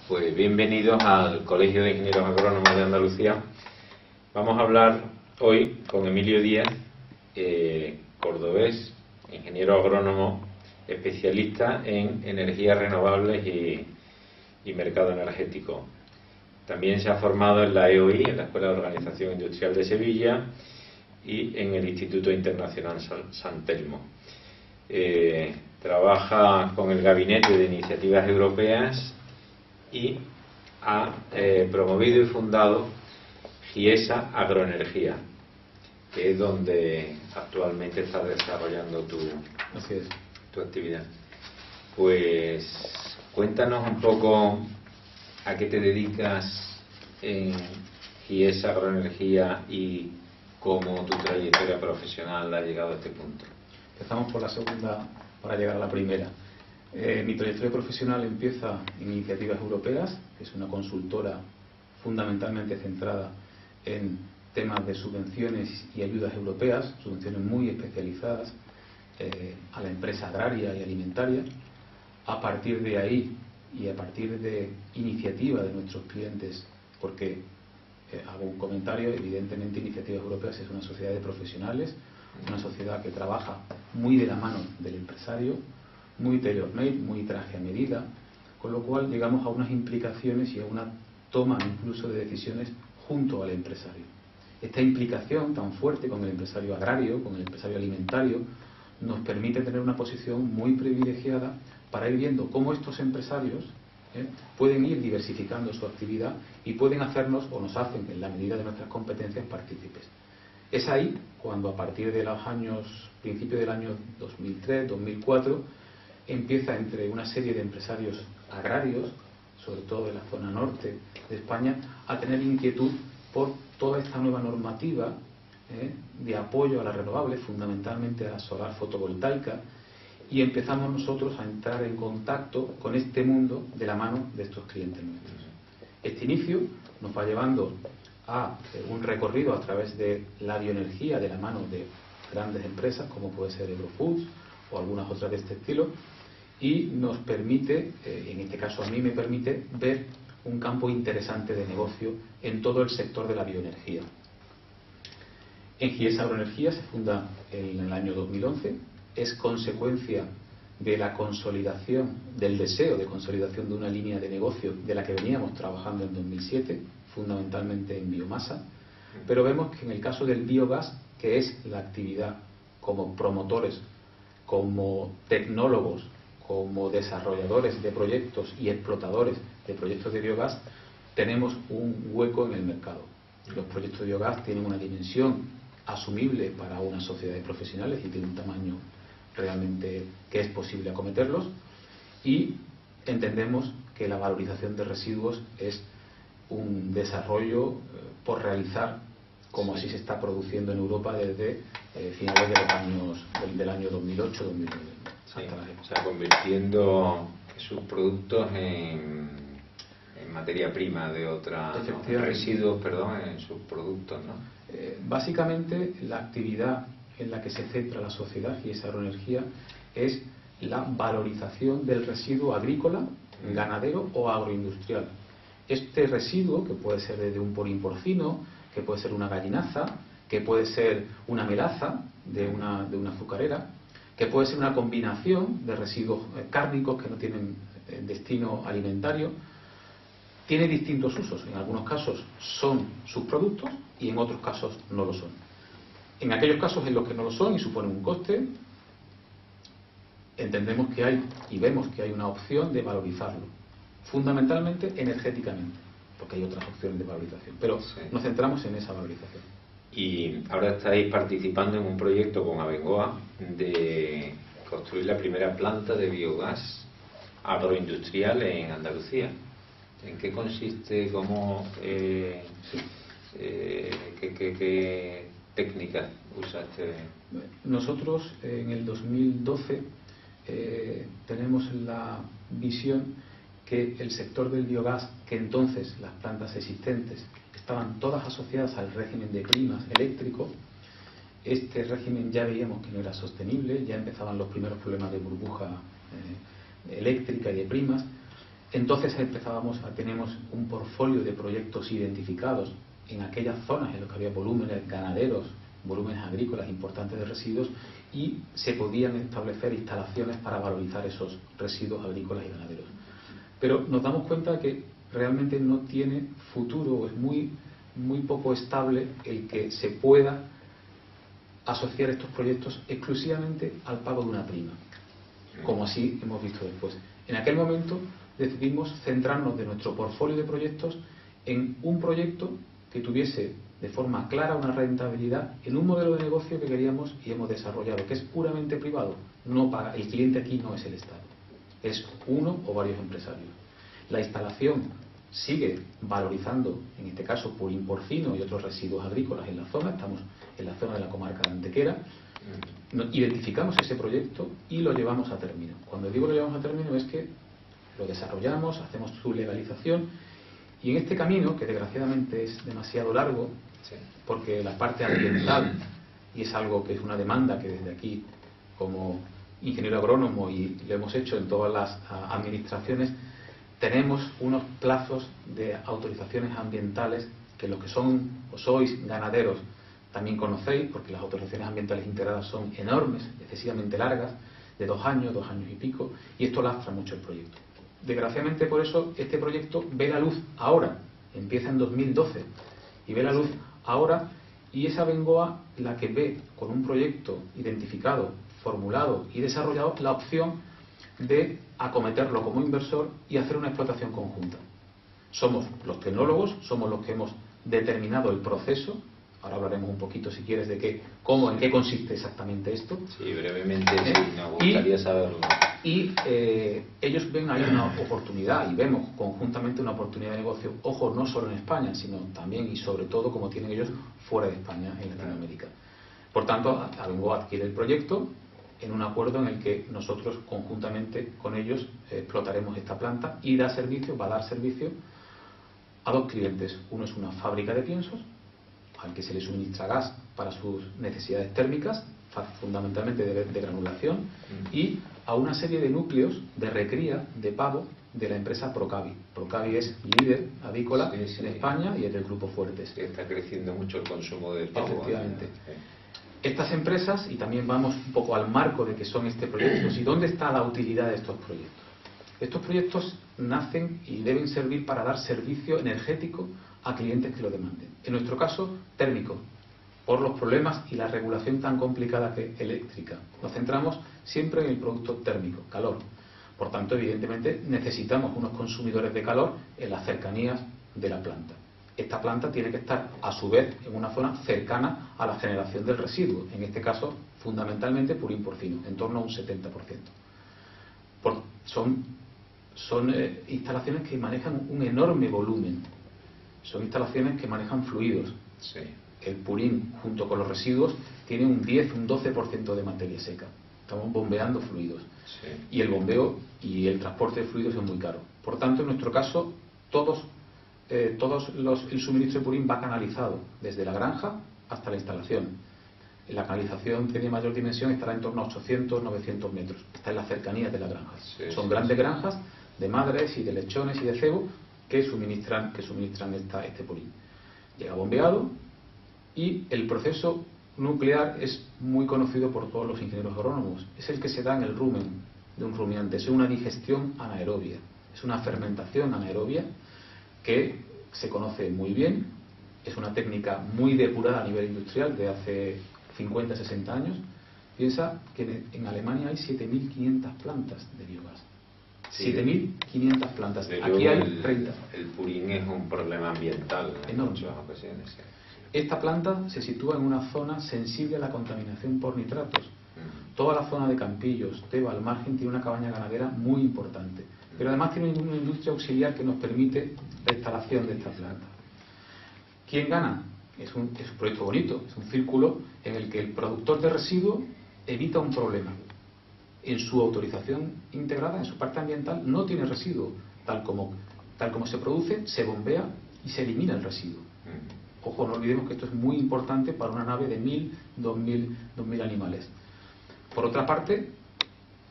Pues bienvenidos al Colegio de Ingenieros Agrónomos de Andalucía. Vamos a hablar hoy con Emilio Díaz, cordobés, ingeniero agrónomo, especialista en energías renovables y mercado energético. También se ha formado en la EOI, en la Escuela de Organización Industrial de Sevilla, y en el Instituto Internacional San Telmo. Trabaja con el Gabinete de Iniciativas Europeas y ha promovido y fundado GIESA Agroenergía, que es donde actualmente estás desarrollando tu actividad. Pues cuéntanos un poco a qué te dedicas en GIESA Agroenergía y cómo tu trayectoria profesional ha llegado a este punto. Empezamos por la segunda para llegar a la primera. Mi trayectoria profesional empieza en Iniciativas Europeas, que es una consultora fundamentalmente centrada en temas de subvenciones y ayudas europeas, subvenciones muy especializadas a la empresa agraria y alimentaria. A partir de ahí y a partir de iniciativa de nuestros clientes, porque hago un comentario, evidentemente Iniciativas Europeas es una sociedad de profesionales, una sociedad que trabaja muy de la mano del empresario, muy tailor-made, muy traje a medida, con lo cual llegamos a unas implicaciones y a una toma incluso de decisiones junto al empresario. Esta implicación tan fuerte con el empresario agrario, con el empresario alimentario, nos permite tener una posición muy privilegiada para ir viendo cómo estos empresarios pueden ir diversificando su actividad y pueden hacernos, o nos hacen, en la medida de nuestras competencias, partícipes. Es ahí cuando, a partir de los años, principio del año 2003, 2004, empieza entre una serie de empresarios agrarios, sobre todo de la zona norte de España, a tener inquietud por toda esta nueva normativa de apoyo a las renovables, fundamentalmente a la solar fotovoltaica, y empezamos nosotros a entrar en contacto con este mundo de la mano de estos clientes nuestros. Este inicio nos va llevando a un recorrido a través de la bioenergía de la mano de grandes empresas como puede ser Eurofoods o algunas otras de este estilo, y nos permite, en este caso a mí me permite, ver un campo interesante de negocio en todo el sector de la bioenergía. En GIESA Agroenergía se funda en el año 2011, es consecuencia de la consolidación, del deseo de consolidación de una línea de negocio de la que veníamos trabajando en 2007, fundamentalmente en biomasa, pero vemos que en el caso del biogás, que es la actividad como promotores, como tecnólogos, como desarrolladores de proyectos y explotadores de proyectos de biogás, tenemos un hueco en el mercado. Los proyectos de biogás tienen una dimensión asumible para una sociedad de profesionales y tienen un tamaño realmente que es posible acometerlos, y entendemos que la valorización de residuos es un desarrollo por realizar, como así se está produciendo en Europa desde finales de los años del año 2008-2009. Sí, o sea, convirtiendo sus productos en materia prima de otra, residuos, perdón, en sus productos, ¿no? Básicamente, la actividad en la que se centra la sociedad y esa agroenergía es la valorización del residuo agrícola, ganadero o agroindustrial. Este residuo, que puede ser de un porín porcino, que puede ser una gallinaza, que puede ser una melaza de una azucarera, que puede ser una combinación de residuos cárnicos que no tienen destino alimentario, tiene distintos usos. En algunos casos son subproductos y en otros casos no lo son. En aquellos casos en los que no lo son y suponen un coste, entendemos que hay y vemos que hay una opción de valorizarlo, fundamentalmente energéticamente, porque hay otras opciones de valorización, pero nos centramos en esa valorización. Y ahora estáis participando en un proyecto con Abengoa de construir la primera planta de biogás agroindustrial en Andalucía. ¿En qué consiste? ¿Cómo? ¿Qué técnicas usaste? Nosotros en el 2012 tenemos la visión que el sector del biogás, que entonces las plantas existentes estaban todas asociadas al régimen de primas eléctrico, este régimen ya veíamos que no era sostenible, ya empezaban los primeros problemas de burbuja eléctrica y de primas. Entonces tenemos un portfolio de proyectos identificados en aquellas zonas en las que había volúmenes ganaderos, volúmenes agrícolas importantes de residuos, y se podían establecer instalaciones para valorizar esos residuos agrícolas y ganaderos. Pero nos damos cuenta que realmente no tiene futuro, o es muy poco estable el que se pueda asociar estos proyectos exclusivamente al pago de una prima, como así hemos visto después. En aquel momento decidimos centrarnos de nuestro portfolio de proyectos en un proyecto que tuviese de forma clara una rentabilidad en un modelo de negocio que queríamos y hemos desarrollado, que es puramente privado. No paga, el cliente aquí no es el Estado, es uno o varios empresarios. La instalación sigue valorizando, en este caso purín porcino y otros residuos agrícolas en la zona. Estamos en la zona de la comarca de Antequera. Identificamos ese proyecto y lo llevamos a término. Cuando digo lo llevamos a término es que lo desarrollamos, hacemos su legalización, y en este camino, que desgraciadamente es demasiado largo, porque la parte ambiental, y es algo que es una demanda que desde aquí, como ingeniero agrónomo, y lo hemos hecho en todas las administraciones, tenemos unos plazos de autorizaciones ambientales que los que son o sois ganaderos también conocéis, porque las autorizaciones ambientales integradas son enormes, excesivamente largas, de 2 años, 2 años y pico, y esto lastra mucho el proyecto. Desgraciadamente, por eso este proyecto ve la luz ahora, empieza en 2012 y ve la luz ahora, y es Abengoa la que ve con un proyecto identificado, formulado y desarrollado la opción de acometerlo como inversor y hacer una explotación conjunta. Somos los tecnólogos, somos los que hemos determinado el proceso. Ahora hablaremos un poquito, si quieres, de en qué consiste exactamente esto. Sí, brevemente, sí, nos gustaría saberlo. Y ellos ven ahí una oportunidad, y vemos conjuntamente una oportunidad de negocio, ojo, no solo en España, sino también y sobre todo, como tienen ellos, fuera de España, en Latinoamérica. Por tanto, Abengoa adquiere el proyecto en un acuerdo en el que nosotros conjuntamente con ellos explotaremos esta planta y va a dar servicio a 2 clientes. Uno es una fábrica de piensos, al que se le suministra gas para sus necesidades térmicas, fundamentalmente de granulación, y a una serie de núcleos de recría de pavo de la empresa Procavi. Procavi es líder avícola en España y es del grupo Fuertes. Está creciendo mucho el consumo de pavo. Efectivamente. Estas empresas, y también vamos un poco al marco de que son este proyecto, ¿y dónde está la utilidad de estos proyectos? Estos proyectos nacen y deben servir para dar servicio energético a clientes que lo demanden. En nuestro caso, térmico, por los problemas y la regulación tan complicada que eléctrica. Nos centramos siempre en el producto térmico, calor. Por tanto, evidentemente, necesitamos unos consumidores de calor en las cercanías de la planta. Esta planta tiene que estar, a su vez, en una zona cercana a la generación del residuo, en este caso, fundamentalmente purín porcino, en torno a un 70%. Son instalaciones que manejan un enorme volumen, son instalaciones que manejan fluidos. Sí. El purín, junto con los residuos, tiene un 10, un 12% de materia seca. Estamos bombeando fluidos. Sí. Y el bombeo y el transporte de fluidos es muy caro. Por tanto, en nuestro caso, el suministro de purín va canalizado desde la granja hasta la instalación. La canalización tiene mayor dimensión, estará en torno a 800, 900 metros. Está en las cercanías de las granjas. Son grandes granjas de madres y de lechones y de cebo que suministran este purín. Llega bombeado, y el proceso nuclear es muy conocido por todos los ingenieros agrónomos. Es el que se da en el rumen de un rumiante. Es una digestión anaerobia, es una fermentación anaerobia que se conoce muy bien. Es una técnica muy depurada a nivel industrial de hace 50, 60 años. Piensa que en Alemania hay 7.500 plantas de biogás. Sí, 7.500 plantas. Aquí hay 30. El purín es un problema ambiental en enorme. muchas ocasiones. Sí. Esta planta se sitúa en una zona sensible a la contaminación por nitratos. Toda la zona de Campillos, Teba, al margen, tiene una cabaña ganadera muy importante. Pero además tiene una industria auxiliar que nos permite la instalación de esta planta. ¿Quién gana? Es un proyecto bonito, es un círculo en el que el productor de residuos evita un problema. En su autorización integrada, en su parte ambiental, no tiene residuo. Tal como se produce, se bombea y se elimina el residuo. Ojo, no olvidemos que esto es muy importante para una nave de 1.000, 2.000 animales. Por otra parte,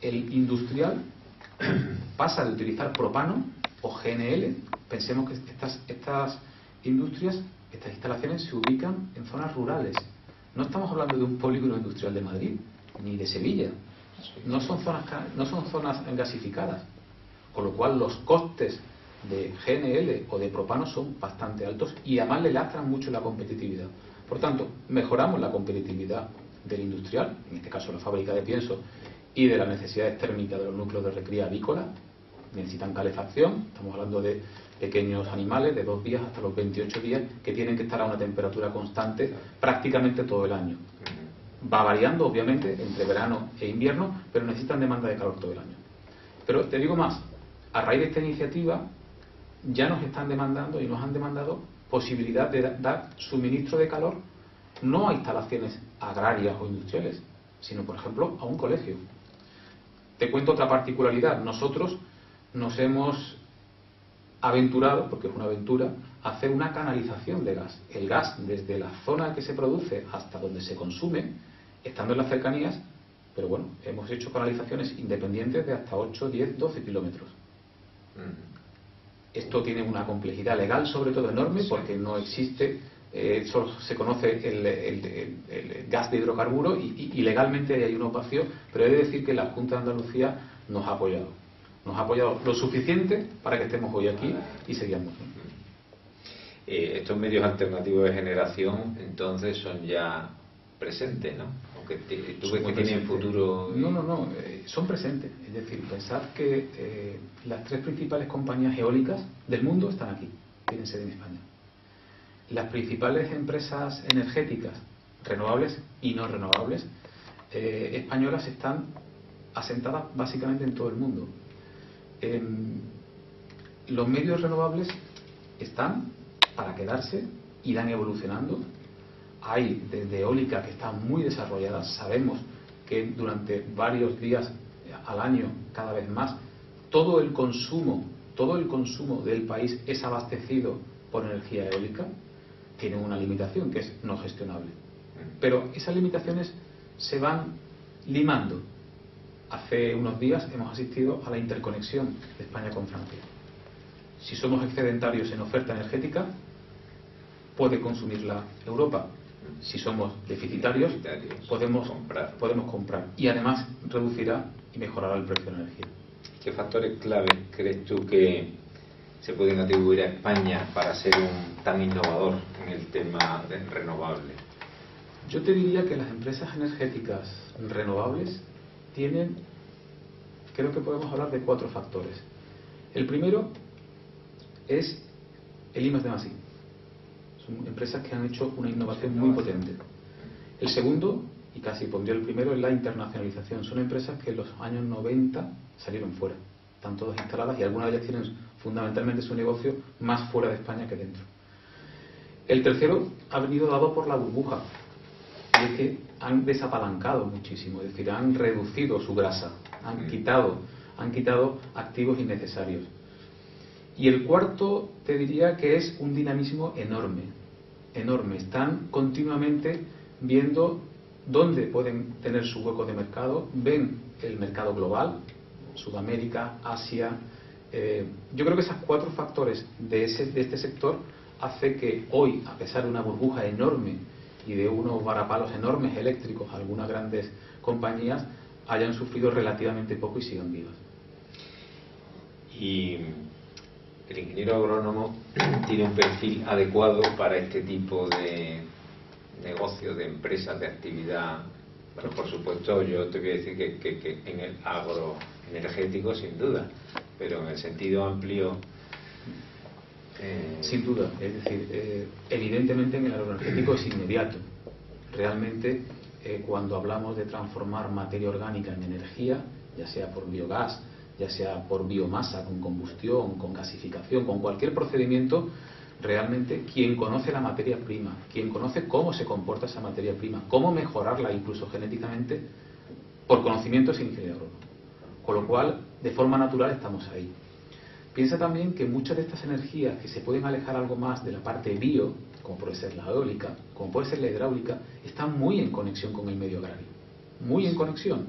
el industrial pasa de utilizar propano o GNL. Pensemos que estas industrias, estas instalaciones se ubican en zonas rurales. No estamos hablando de un polígono industrial de Madrid ni de Sevilla. No son zonas gasificadas, con lo cual los costes de GNL o de propano son bastante altos y además le lastran mucho la competitividad. Por tanto, mejoramos la competitividad del industrial, en este caso la fábrica de pienso, y de las necesidades térmicas de los núcleos de recría avícola. Necesitan calefacción, estamos hablando de pequeños animales de 2 días hasta los 28 días que tienen que estar a una temperatura constante prácticamente todo el año. Va variando, obviamente, entre verano e invierno, pero necesitan demanda de calor todo el año. Pero te digo más, a raíz de esta iniciativa ya nos están demandando y nos han demandado posibilidad de dar suministro de calor no a instalaciones agrarias o industriales, sino, por ejemplo, a un colegio. Te cuento otra particularidad. Nosotros nos hemos aventurado, porque es una aventura, a hacer una canalización de gas. El gas, desde la zona que se produce hasta donde se consume, estando en las cercanías, pero bueno, hemos hecho canalizaciones independientes de hasta 8, 10, 12 kilómetros. Esto tiene una complejidad legal, sobre todo enorme, porque no existe, solo se conoce el gas de hidrocarburo y legalmente hay unos vacíos, pero he de decir que la Junta de Andalucía nos ha apoyado. Nos ha apoyado lo suficiente para que estemos hoy aquí y sigamos. Estos medios alternativos de generación entonces son ya presentes, ¿no? Aunque tú ves que tienen futuro. No, son presentes. Es decir, pensad que las 3 principales compañías eólicas del mundo están aquí, tienen sede en España. Las principales empresas energéticas, renovables y no renovables, españolas, están asentadas básicamente en todo el mundo. Los medios renovables están para quedarse, irán evolucionando. Hay desde eólica que están muy desarrolladas. Sabemos que durante varios días al año, cada vez más, todo el consumo del país es abastecido por energía eólica. Tiene una limitación que es no gestionable. Pero esas limitaciones se van limando. Hace unos días hemos asistido a la interconexión de España con Francia. Si somos excedentarios en oferta energética, puede consumirla Europa. Si somos deficitarios, podemos comprar. Y además reducirá y mejorará el precio de la energía. ¿Qué factores claves crees tú que se pueden atribuir a España para ser tan innovador en el tema de renovable? Yo te diría que las empresas energéticas renovables tienen, creo que podemos hablar de 4 factores. El primero es el I+D+I. Son empresas que han hecho una innovación muy potente. El segundo, y casi pondría el primero, es la internacionalización. Son empresas que en los años 90 salieron fuera. Están todas instaladas y algunas de ellas tienen fundamentalmente su negocio más fuera de España que dentro. El tercero ha venido dado por la burbuja. Y es que han desapalancado muchísimo, es decir, han reducido su grasa, han quitado activos innecesarios. Y el cuarto te diría que es un dinamismo enorme. Están continuamente viendo dónde pueden tener su hueco de mercado, ven el mercado global, Sudamérica, Asia. Yo creo que esos 4 factores de este sector hace que hoy, a pesar de una burbuja enorme y de unos varapalos enormes eléctricos, algunas grandes compañías hayan sufrido relativamente poco y sigan vivas. Y el ingeniero agrónomo tiene un perfil adecuado para este tipo de negocios, de empresas, de actividad. Bueno, por supuesto, yo te voy a decir que en el agroenergético sin duda, pero en el sentido amplio. Sin duda, es decir, evidentemente en el agroenergético es inmediato. Realmente, cuando hablamos de transformar materia orgánica en energía, ya sea por biogás, ya sea por biomasa, con combustión, con gasificación, con cualquier procedimiento, realmente quien conoce la materia prima, quien conoce cómo se comporta esa materia prima, cómo mejorarla incluso genéticamente, por conocimiento es ingeniero agrónomo. Con lo cual, de forma natural estamos ahí. Piensa también que muchas de estas energías que se pueden alejar algo más de la parte bio, como puede ser la eólica, como puede ser la hidráulica, están muy en conexión con el medio agrario. Muy en conexión.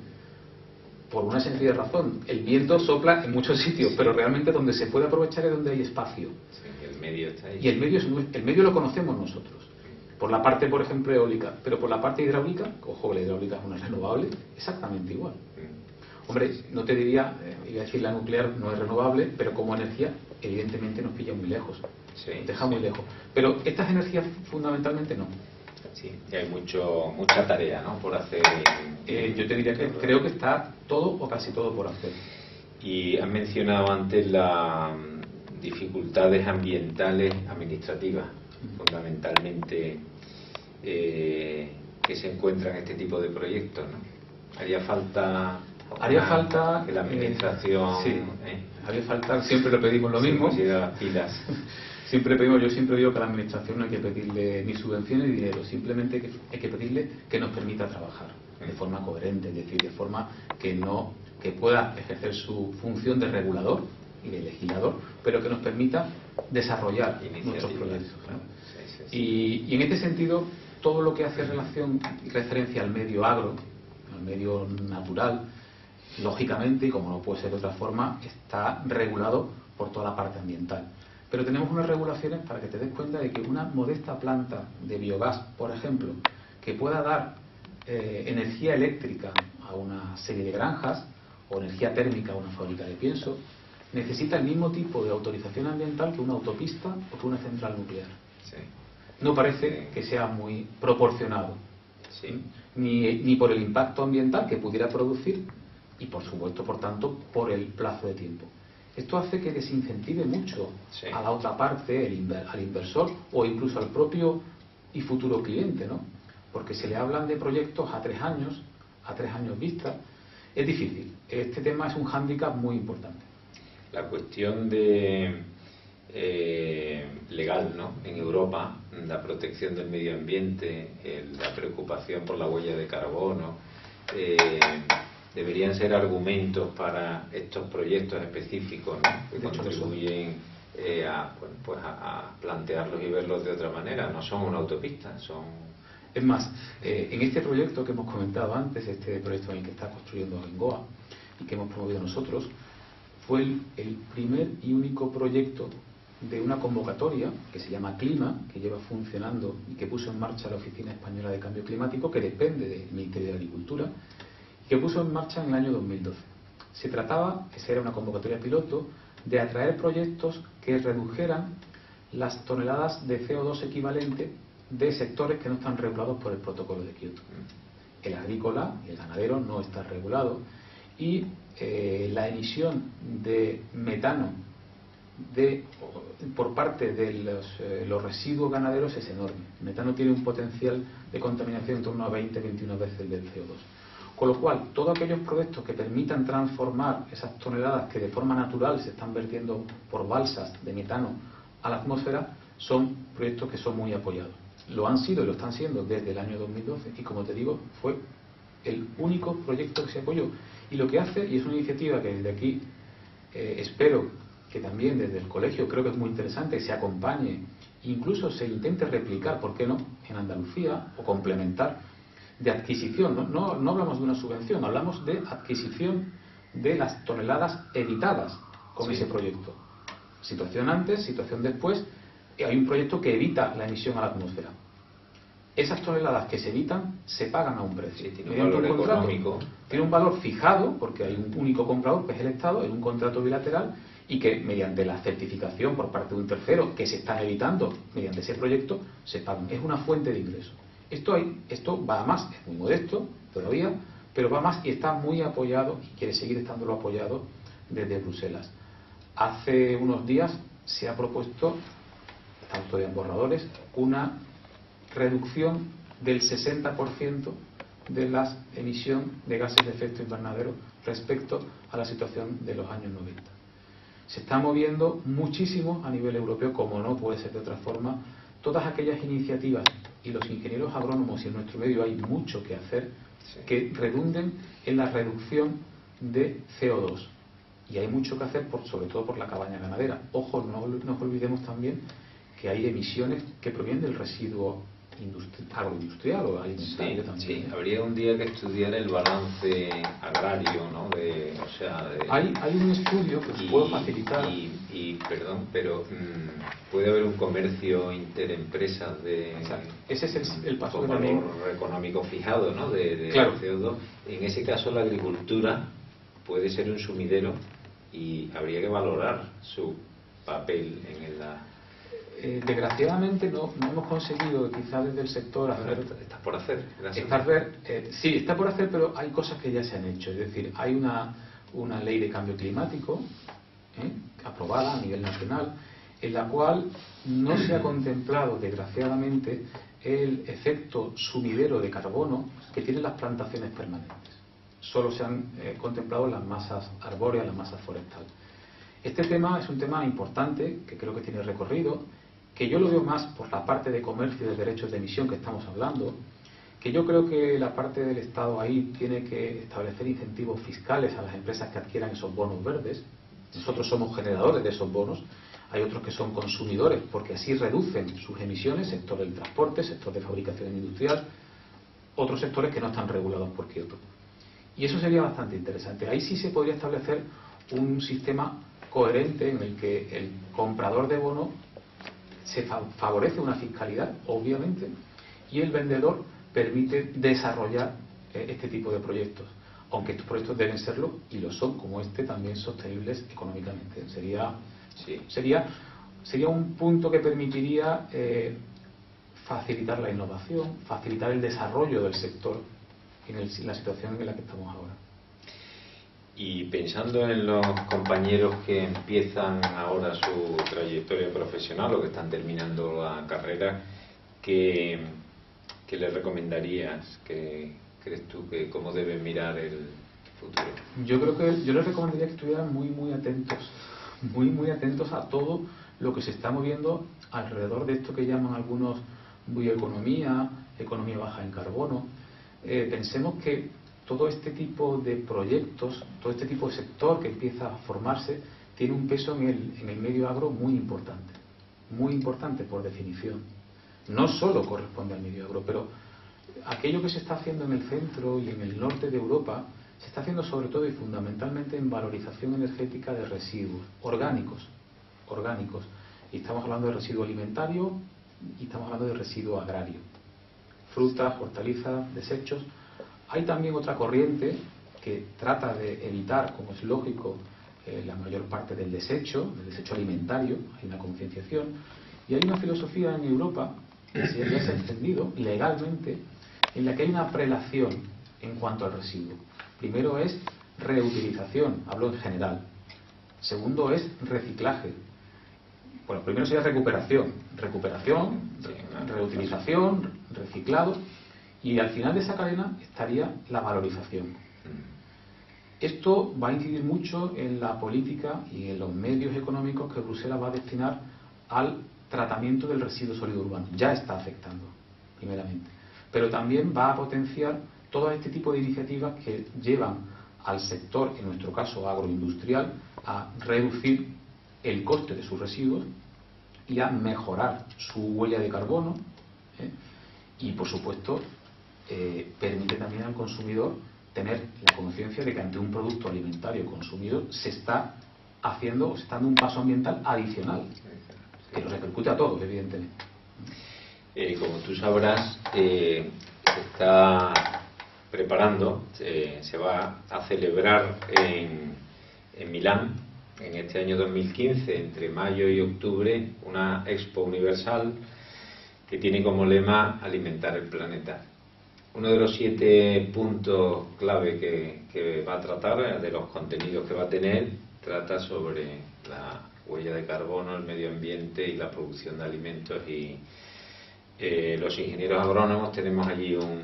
por una sencilla razón. El viento sopla en muchos sitios, pero realmente donde se puede aprovechar es donde hay espacio. Sí, el medio está ahí. Y el medio lo conocemos nosotros. Por la parte, por ejemplo, eólica, pero por la parte hidráulica, ojo, la hidráulica es una renovable, exactamente igual. Hombre, no te diría, iba a decir la nuclear no es renovable, pero como energía, evidentemente nos pilla muy lejos, nos deja muy lejos. Pero estas energías fundamentalmente no. Sí, y hay mucha tarea, ¿no?, por hacer. Yo te diría que creo que está todo o casi todo por hacer. Y has mencionado antes las dificultades ambientales administrativas, fundamentalmente, que se encuentran en este tipo de proyectos, ¿no? Haría falta que la administración haría falta, siempre le pedimos lo mismo. Las pilas. Yo siempre digo que a la administración no hay que pedirle ni subvenciones ni dinero, simplemente hay que pedirle que nos permita trabajar de forma coherente, es decir, de forma que pueda ejercer su función de regulador y de legislador, pero que nos permita desarrollar nuestros proyectos, ¿no? Y en este sentido, todo lo que hace relación y referencia al medio agro, al medio natural, lógicamente, y como no puede ser de otra forma, está regulado por toda la parte ambiental. Pero tenemos unas regulaciones para que te des cuenta de que una modesta planta de biogás, por ejemplo, que pueda dar energía eléctrica a una serie de granjas o energía térmica a una fábrica de pienso, necesita el mismo tipo de autorización ambiental que una autopista o que una central nuclear. Sí. No parece que sea muy proporcionado, sí, ni por el impacto ambiental que pudiera producir y, por supuesto, por tanto, por el plazo de tiempo. Esto hace que desincentive mucho a la otra parte, al inversor o incluso al propio y futuro cliente, ¿no? Porque se le hablan de proyectos a 3 años vista. Es difícil. Este tema es un hándicap muy importante. La cuestión de legal, ¿no?, en Europa, la protección del medio ambiente, la preocupación por la huella de carbono, deberían ser argumentos para estos proyectos específicos, ¿no?, que contribuyen a plantearlos y verlos de otra manera. No son una autopista, son... Es más, en este proyecto que hemos comentado antes, este proyecto en el que está construyendo Bengoa y que hemos promovido nosotros, fue el primer y único proyecto de una convocatoria que se llama Clima, que lleva funcionando y que puso en marcha la Oficina Española de Cambio Climático, que depende del Ministerio de Agricultura, y que puso en marcha en el año 2012. Se trataba, esa era una convocatoria piloto, de atraer proyectos que redujeran las toneladas de CO2 equivalente de sectores que no están regulados por el protocolo de Kioto. El agrícola y el ganadero no está regulado, y la emisión de metano por parte de los residuos ganaderos es enorme. El metano tiene un potencial de contaminación en torno a 20-21 veces el del CO2. Con lo cual, todos aquellos proyectos que permitan transformar esas toneladas que de forma natural se están vertiendo por balsas de metano a la atmósfera son proyectos que son muy apoyados. Lo han sido y lo están siendo desde el año 2012 y, como te digo, fue el único proyecto que se apoyó. Y lo que hace, y es una iniciativa que desde aquí espero que también desde el colegio creo que es muy interesante, se acompañe, incluso se intente replicar, ¿por qué no?, en Andalucía, o complementar, de adquisición. No hablamos de una subvención, hablamos de adquisición de las toneladas evitadas con ese proyecto. Situación antes, situación después. Hay un proyecto que evita la emisión a la atmósfera. Esas toneladas que se evitan se pagan a un precio. Tiene un valor económico. Tiene un valor fijado, porque hay un único comprador, que es el Estado, en un contrato bilateral, y que mediante la certificación por parte de un tercero que se están evitando mediante ese proyecto, se pagan. Es una fuente de ingreso. Esto va a más, es muy modesto todavía, pero va a más y está muy apoyado y quiere seguir estándolo apoyado desde Bruselas. Hace unos días se ha propuesto, están todavía en borradores, una reducción del 60% de la emisión de gases de efecto invernadero respecto a la situación de los años 90. Se está moviendo muchísimo a nivel europeo, como no puede ser de otra forma, todas aquellas iniciativas, y los ingenieros agrónomos, y en nuestro medio hay mucho que hacer, que redunden en la reducción de CO2. Y hay mucho que hacer, sobre todo por la cabaña ganadera. Ojo, no nos olvidemos también que hay emisiones que provienen del residuo agroindustrial o alimentario también. Sí, habría un día que estudiar el balance agrario, ¿no? Hay un estudio que os puedo facilitar. Perdón, pero puede haber un comercio interempresas de. Exacto. Ese es el paso con que también. valor económico fijado, ¿no? De claro. CO2. En ese caso, la agricultura puede ser un sumidero y habría que valorar su papel en la. Desgraciadamente no hemos conseguido, quizás desde el sector, hacer. Está por hacer. Sí, está por hacer, pero hay cosas que ya se han hecho. Es decir, hay una ley de cambio climático aprobada a nivel nacional, en la cual no se ha contemplado, desgraciadamente, el efecto sumidero de carbono que tienen las plantaciones permanentes. Solo se han contemplado las masas arbóreas, las masas forestales. Este tema es un tema importante, que creo que tiene recorrido, que yo lo veo más por la parte de comercio y de derechos de emisión que estamos hablando, que yo creo que la parte del Estado ahí tiene que establecer incentivos fiscales a las empresas que adquieran esos bonos verdes. Nosotros somos generadores de esos bonos, hay otros que son consumidores, porque así reducen sus emisiones, sector del transporte, sector de fabricación industrial, otros sectores que no están regulados por Kioto. Y eso sería bastante interesante. Ahí sí se podría establecer un sistema coherente en el que el comprador de bonos se favorece una fiscalidad, obviamente, y el vendedor permite desarrollar este tipo de proyectos, aunque estos proyectos deben serlo, y lo son, como este, también sostenibles económicamente. Sería un punto que permitiría facilitar la innovación, facilitar el desarrollo del sector en la situación en la que estamos ahora. Y pensando en los compañeros que empiezan ahora su trayectoria profesional o que están terminando la carrera, ¿qué les recomendarías? ¿Qué crees tú que cómo deben mirar el futuro? Yo les recomendaría que estuvieran muy atentos a todo lo que se está moviendo alrededor de esto que llaman algunos bioeconomía, economía baja en carbono. Pensemos que todo este tipo de proyectos, todo este tipo de sector que empieza a formarse, tiene un peso en el medio agro muy importante por definición. No solo corresponde al medio agro, pero aquello que se está haciendo en el centro y en el norte de Europa se está haciendo sobre todo y fundamentalmente en valorización energética de residuos orgánicos. Y estamos hablando de residuo alimentario y estamos hablando de residuo agrario. Frutas, hortalizas, desechos. Hay también otra corriente que trata de evitar, como es lógico, la mayor parte del desecho alimentario. Hay una concienciación. Y hay una filosofía en Europa que ya se ha extendido legalmente, en la que hay una prelación en cuanto al residuo. Primero es reutilización, hablo en general. Segundo es reciclaje. Bueno, primero sería recuperación, reutilización, reciclado, y al final de esa cadena estaría la valorización. Esto va a incidir mucho en la política y en los medios económicos que Bruselas va a destinar al tratamiento del residuo sólido urbano. Ya está afectando, primeramente. Pero también va a potenciar todo este tipo de iniciativas que llevan al sector, en nuestro caso agroindustrial, a reducir el coste de sus residuos y a mejorar su huella de carbono, y por supuesto permite también al consumidor tener la conciencia de que ante un producto alimentario consumido se está haciendo o se está dando un paso ambiental adicional que nos repercute a todos, evidentemente. Como tú sabrás, se está preparando, se va a celebrar en Milán en este año 2015, entre mayo y octubre, una Expo Universal que tiene como lema alimentar el planeta. Uno de los 7 puntos clave que va a tratar, de los contenidos que va a tener, trata sobre la huella de carbono, el medio ambiente y la producción de alimentos. Y los ingenieros agrónomos tenemos allí un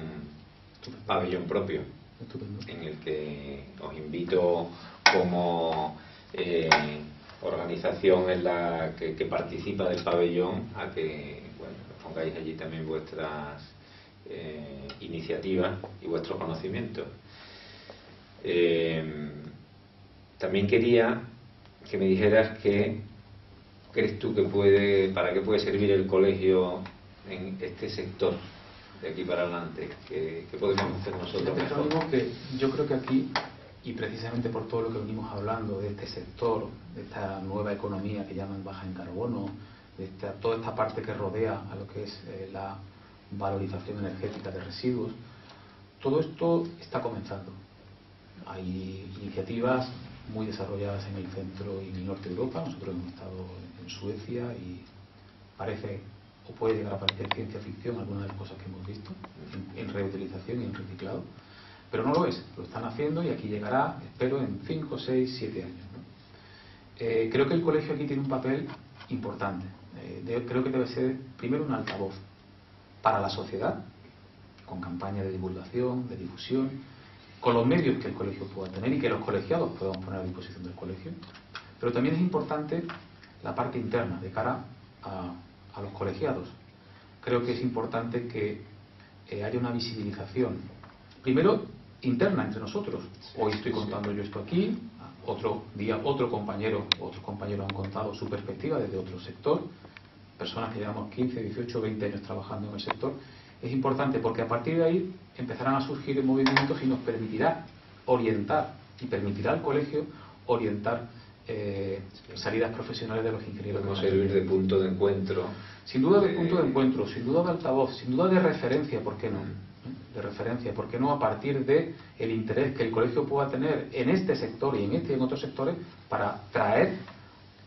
pabellón propio. Estupendo. En el que os invito como organización en la que participa del pabellón a que pongáis allí también vuestras iniciativas y vuestros conocimientos. También quería que me dijeras qué crees tú que para qué puede servir el colegio en este sector de aquí para adelante? ¿Qué podemos hacer nosotros mejor? Que yo creo que aquí, y precisamente por todo lo que venimos hablando de este sector, de esta nueva economía que llaman baja en carbono, de toda esta parte que rodea a lo que es la valorización energética de residuos, todo esto está comenzando. Hay iniciativas muy desarrolladas en el centro y en el norte de Europa. Nosotros hemos estado en Suecia y parece, o puede llegar a parecer ciencia ficción, algunas de las cosas que hemos visto en reutilización y en reciclado, pero no lo es, lo están haciendo y aquí llegará, espero, en 5, 6, 7 años, ¿no? Creo que el colegio aquí tiene un papel importante. Creo que debe ser primero un altavoz para la sociedad, con campañas de divulgación, de difusión, con los medios que el colegio pueda tener y que los colegiados puedan poner a disposición del colegio. Pero también es importante la parte interna, de cara a los colegiados. Creo que es importante que haya una visibilización, primero interna entre nosotros. Hoy estoy contando yo esto aquí, otro día otros compañeros han contado su perspectiva desde otro sector, personas que llevamos 15, 18, 20 años trabajando en el sector. Es importante porque a partir de ahí empezarán a surgir movimientos y nos permitirá orientar y permitirá al colegio orientar salidas profesionales de los ingenieros. Podemos servir de punto de encuentro. Sin duda de punto de encuentro, sin duda de altavoz, sin duda de referencia, ¿por qué no? De referencia, ¿por qué no? A partir de el interés que el colegio pueda tener en este sector y en este y en otros sectores, para traer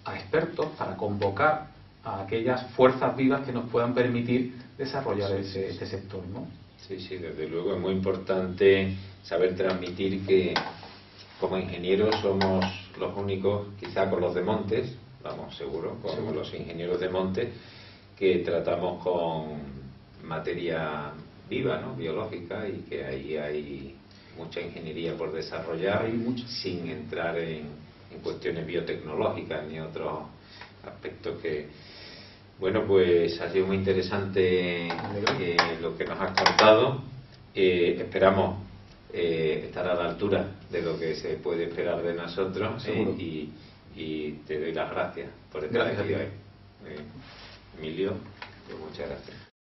a expertos, para convocar a aquellas fuerzas vivas que nos puedan permitir desarrollar este sector, ¿no? Sí, desde luego es muy importante saber transmitir que como ingenieros somos los únicos, quizá con los de Montes, vamos, seguro, con los ingenieros de Montes, que tratamos con materia viva, ¿no? Biológica, y que ahí hay mucha ingeniería por desarrollar, sin entrar en cuestiones biotecnológicas ni otros aspectos que... Bueno, pues ha sido muy interesante lo que nos has contado. Esperamos estar a la altura de lo que se puede esperar de nosotros, y te doy las gracias por estar aquí hoy. Emilio, pues muchas gracias.